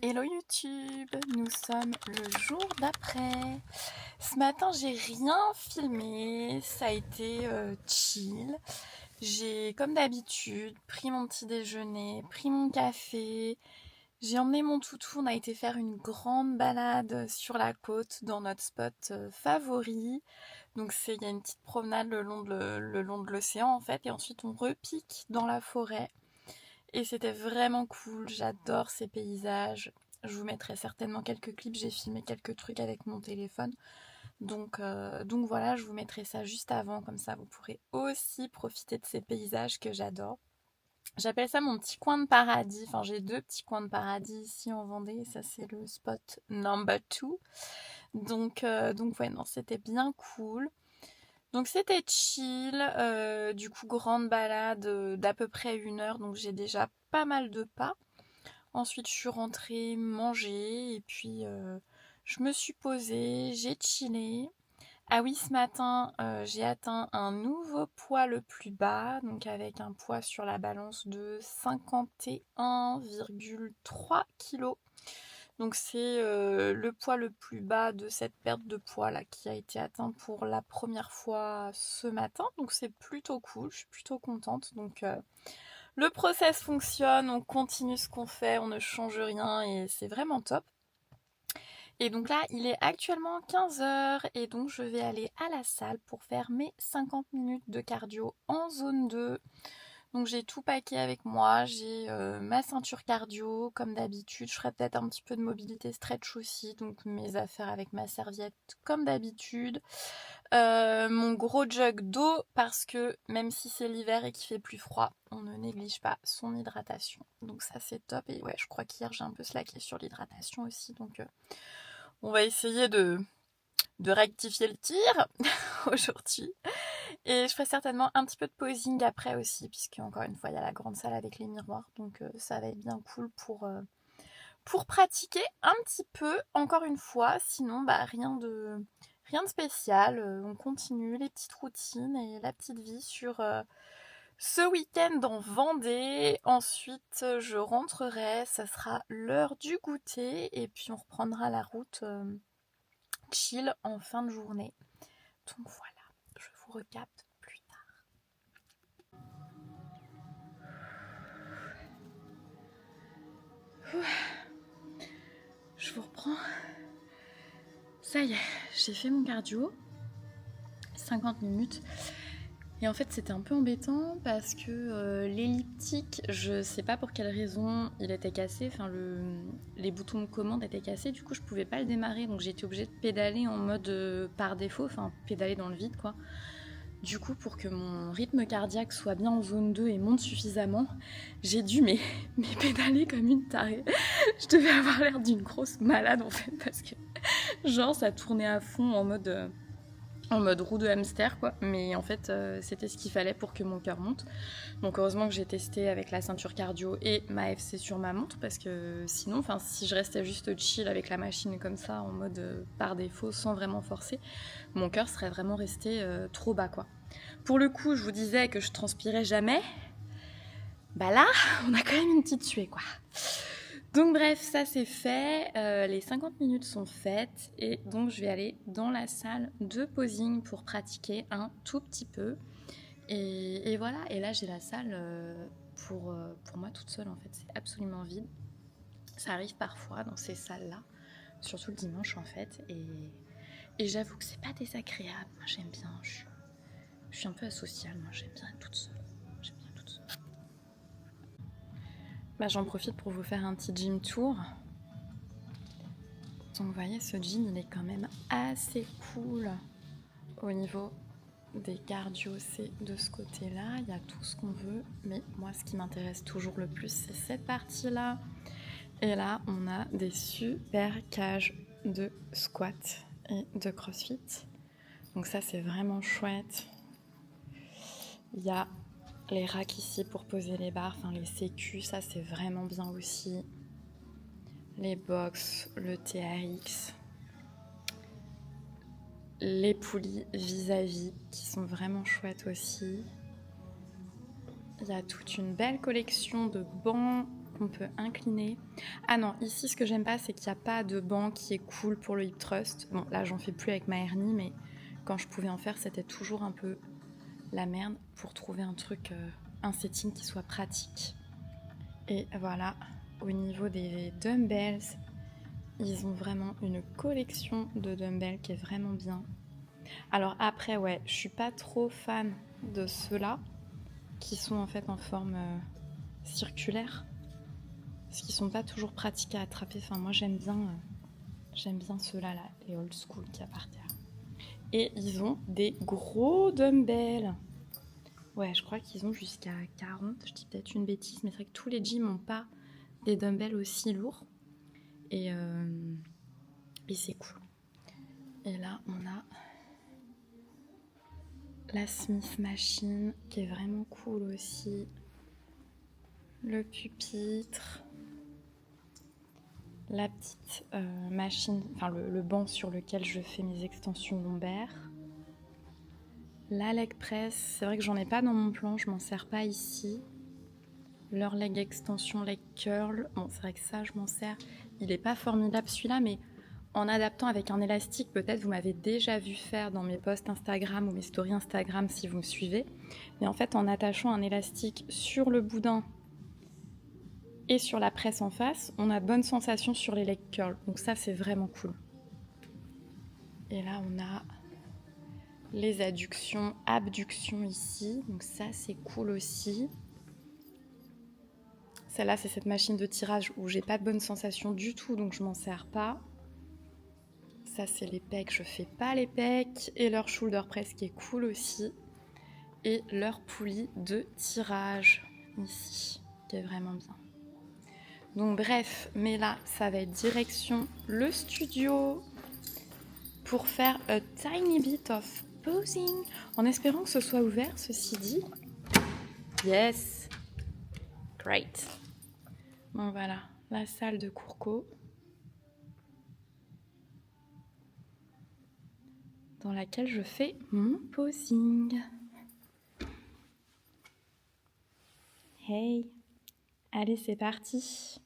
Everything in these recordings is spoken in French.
Hello YouTube, nous sommes le jour d'après. Ce matin, j'ai rien filmé, ça a été chill. J'ai, comme d'habitude, pris mon petit déjeuner, pris mon café. J'ai emmené mon toutou, on a été faire une grande balade sur la côte dans notre spot favori. Donc il y a une petite promenade le long de l'océan en fait, et ensuite on repique dans la forêt. Et c'était vraiment cool, j'adore ces paysages. Je vous mettrai certainement quelques clips, j'ai filmé quelques trucs avec mon téléphone. Donc voilà, je vous mettrai ça juste avant, comme ça vous pourrez aussi profiter de ces paysages que j'adore. J'appelle ça mon petit coin de paradis. Enfin, j'ai deux petits coins de paradis ici en Vendée. Ça, c'est le spot number 2. Donc ouais, non, c'était bien cool. Donc c'était chill, du coup grande balade d'à peu près 1 heure, donc j'ai déjà pas mal de pas. Ensuite je suis rentrée manger et puis je me suis posée, j'ai chillé. Ah oui, ce matin j'ai atteint un nouveau poids le plus bas, donc avec un poids sur la balance de 51,3 kg. Donc c'est le poids le plus bas de cette perte de poids là qui a été atteint pour la première fois ce matin. Donc c'est plutôt cool, je suis plutôt contente. Donc le process fonctionne, on continue ce qu'on fait, on ne change rien et c'est vraiment top. Et donc là, il est actuellement 15h et donc je vais aller à la salle pour faire mes 50 minutes de cardio en zone 2. Donc j'ai tout packé avec moi, j'ai ma ceinture cardio comme d'habitude, je ferai peut-être un petit peu de mobilité stretch aussi, donc mes affaires avec ma serviette comme d'habitude. Mon gros jug d'eau parce que même si c'est l'hiver et qu'il fait plus froid, on ne néglige pas son hydratation. Donc ça c'est top et ouais, je crois qu'hier j'ai un peu slacké sur l'hydratation aussi, donc on va essayer de rectifier le tir aujourd'hui. Et je ferai certainement un petit peu de posing après aussi, puisque encore une fois, il y a la grande salle avec les miroirs. Donc ça va être bien cool pour pratiquer un petit peu, encore une fois. Sinon, bah, rien de spécial. On continue les petites routines et la petite vie sur ce week-end en Vendée. Ensuite, je rentrerai. Ça sera l'heure du goûter. Et puis, on reprendra la route chill en fin de journée. Donc voilà, je vous recapte plus tard. Je vous reprends. Ça y est, j'ai fait mon cardio. 50 minutes. Et en fait, c'était un peu embêtant parce que l'elliptique, je sais pas pour quelle raison, il était cassé. Enfin, les boutons de commande étaient cassés. Du coup, je pouvais pas le démarrer. Donc, j'étais obligée de pédaler en mode par défaut. Enfin, pédaler dans le vide, quoi. Du coup, pour que mon rythme cardiaque soit bien en zone 2 et monte suffisamment, j'ai dû pédaler comme une tarée. Je devais avoir l'air d'une grosse malade en fait, parce que genre ça tournait à fond en mode roue de hamster quoi. Mais en fait, c'était ce qu'il fallait pour que mon cœur monte. Donc heureusement que j'ai testé avec la ceinture cardio et ma FC sur ma montre, parce que sinon, si je restais juste chill avec la machine comme ça, en mode par défaut, sans vraiment forcer, mon cœur serait vraiment resté trop bas quoi. Pour le coup, je vous disais que je transpirais jamais. Bah là, on a quand même une petite suée quoi. Donc bref, ça c'est fait, les 50 minutes sont faites et donc je vais aller dans la salle de posing pour pratiquer un tout petit peu. Et voilà, et là j'ai la salle pour moi toute seule en fait, c'est absolument vide. Ça arrive parfois dans ces salles-là, surtout le dimanche en fait, et j'avoue que c'est pas désagréable, moi j'aime bien, je suis un peu asociale, moi j'aime bien être toute seule. Bah, j'en profite pour vous faire un petit gym tour. Donc vous voyez, ce gym il est quand même assez cool au niveau des cardio, c'est de ce côté-là, il y a tout ce qu'on veut, mais moi ce qui m'intéresse toujours le plus c'est cette partie-là. Et là on a des super cages de squat et de crossfit. Donc ça c'est vraiment chouette. Il y a les racks ici pour poser les barres, enfin les sécu, ça c'est vraiment bien aussi. Les box, le TRX, les poulies vis-à-vis qui sont vraiment chouettes aussi. Il y a toute une belle collection de bancs qu'on peut incliner. Ah non, ici ce que j'aime pas, c'est qu'il n'y a pas de banc qui est cool pour le hip thrust. Bon, là j'en fais plus avec ma hernie, mais quand je pouvais en faire, c'était toujours un peu la merde pour trouver un setting qui soit pratique. Et voilà, au niveau des dumbbells, ils ont vraiment une collection de dumbbells qui est vraiment bien. Alors après, ouais, je suis pas trop fan de ceux-là qui sont en fait en forme circulaire, parce qu'ils sont pas toujours pratiques à attraper. Enfin, moi j'aime bien ceux-là, là, les old school qu'il y a par terre. Et ils ont des gros dumbbells. Ouais, je crois qu'ils ont jusqu'à 40, je dis peut-être une bêtise, mais c'est vrai que tous les gyms n'ont pas des dumbbells aussi lourds. Et c'est cool. Et là, on a la Smith Machine qui est vraiment cool aussi. Le pupitre. La petite machine, enfin le banc sur lequel je fais mes extensions lombaires. La leg press, c'est vrai que j'en ai pas dans mon plan, je m'en sers pas ici. Leur leg extension, leg curl, bon c'est vrai que ça je m'en sers. Il est pas formidable celui-là, mais en adaptant avec un élastique, peut-être vous m'avez déjà vu faire dans mes posts Instagram ou mes stories Instagram si vous me suivez. Mais en fait en attachant un élastique sur le boudin et sur la presse en face, on a de bonnes sensations sur les leg curls. Donc ça c'est vraiment cool. Et là on a les adductions, abductions ici, donc ça c'est cool aussi. Celle-là c'est cette machine de tirage où j'ai pas de bonnes sensations du tout, donc je m'en sers pas. Ça c'est les pecs, je fais pas les pecs. Et leur shoulder press qui est cool aussi. Et leur poulie de tirage ici, qui est vraiment bien. Donc bref, mais là ça va être direction le studio pour faire a tiny bit of posing, en espérant que ce soit ouvert, ceci dit. Yes, great. Bon voilà, la salle de Courco, dans laquelle je fais mon posing. Hey, allez c'est parti.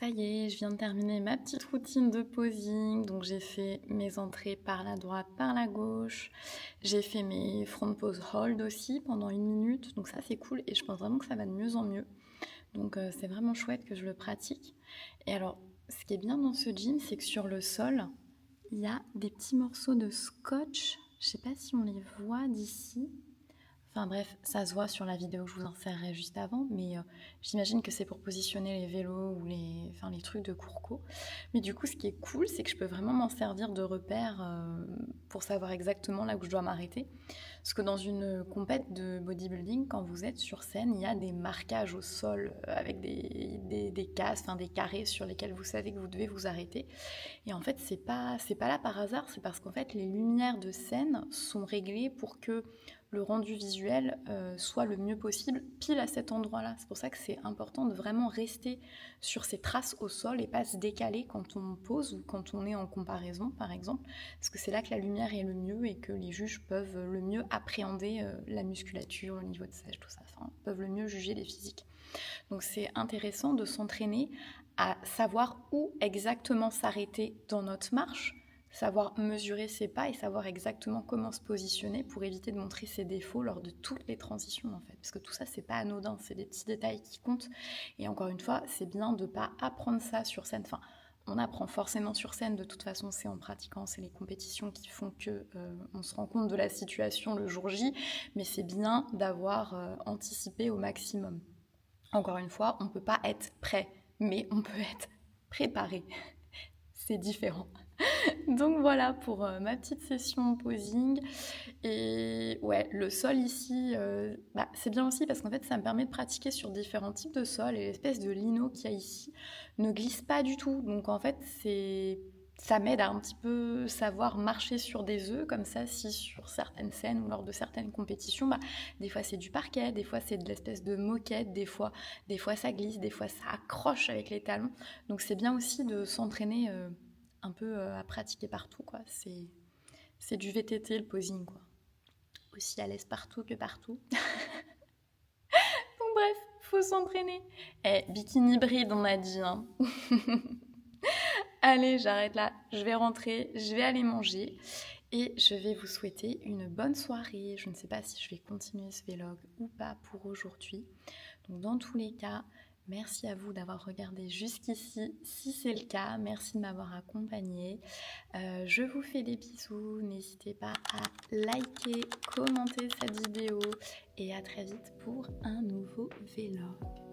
Ça y est, je viens de terminer ma petite routine de posing. Donc j'ai fait mes entrées par la droite, par la gauche. J'ai fait mes front pose hold aussi pendant 1 minute. Donc ça c'est cool et je pense vraiment que ça va de mieux en mieux. Donc c'est vraiment chouette que je le pratique. Et alors, ce qui est bien dans ce gym, c'est que sur le sol, il y a des petits morceaux de scotch. Je sais pas si on les voit d'ici. Enfin bref, ça se voit sur la vidéo que je vous insérerai juste avant, mais j'imagine que c'est pour positionner les vélos ou les trucs de Courco. Mais du coup, ce qui est cool, c'est que je peux vraiment m'en servir de repère pour savoir exactement là où je dois m'arrêter. Parce que dans une compète de bodybuilding, quand vous êtes sur scène, il y a des marquages au sol avec des cases, des carrés sur lesquels vous savez que vous devez vous arrêter. Et en fait, c'est pas là par hasard, c'est parce qu'en fait, les lumières de scène sont réglées pour que le rendu visuel soit le mieux possible pile à cet endroit-là. C'est pour ça que c'est important de vraiment rester sur ces traces au sol et pas se décaler quand on pose ou quand on est en comparaison, par exemple, parce que c'est là que la lumière est le mieux et que les juges peuvent le mieux appréhender la musculature, le niveau de sèche, tout ça, peuvent le mieux juger les physiques. Donc c'est intéressant de s'entraîner à savoir où exactement s'arrêter dans notre marche, savoir mesurer ses pas et savoir exactement comment se positionner pour éviter de montrer ses défauts lors de toutes les transitions en fait. Parce que tout ça, c'est pas anodin, c'est des petits détails qui comptent. Et encore une fois, c'est bien de pas apprendre ça sur scène. Enfin, on apprend forcément sur scène, de toute façon, c'est en pratiquant, c'est les compétitions qui font que on se rend compte de la situation le jour J, mais c'est bien d'avoir anticipé au maximum. Encore une fois, on ne peut pas être prêt, mais on peut être préparé. C'est différent. Donc voilà pour ma petite session posing. Et ouais, le sol ici, c'est bien aussi parce qu'en fait, ça me permet de pratiquer sur différents types de sols et l'espèce de lino qu'il y a ici ne glisse pas du tout. Donc en fait, ça m'aide à un petit peu savoir marcher sur des œufs comme ça, si sur certaines scènes ou lors de certaines compétitions, des fois c'est du parquet, des fois c'est de l'espèce de moquette, des fois ça glisse, des fois ça accroche avec les talons. Donc c'est bien aussi de s'entraîner un peu à pratiquer partout, quoi. C'est du VTT le posing, quoi. Aussi à l'aise partout que partout. Donc bref, faut s'entraîner. Bikini bride, on a dit, hein. Allez, j'arrête là. Je vais rentrer, je vais aller manger. Et je vais vous souhaiter une bonne soirée. Je ne sais pas si je vais continuer ce vlog ou pas pour aujourd'hui. Donc dans tous les cas, merci à vous d'avoir regardé jusqu'ici. Si c'est le cas, merci de m'avoir accompagné. Je vous fais des bisous. N'hésitez pas à liker, commenter cette vidéo. Et à très vite pour un nouveau vlog.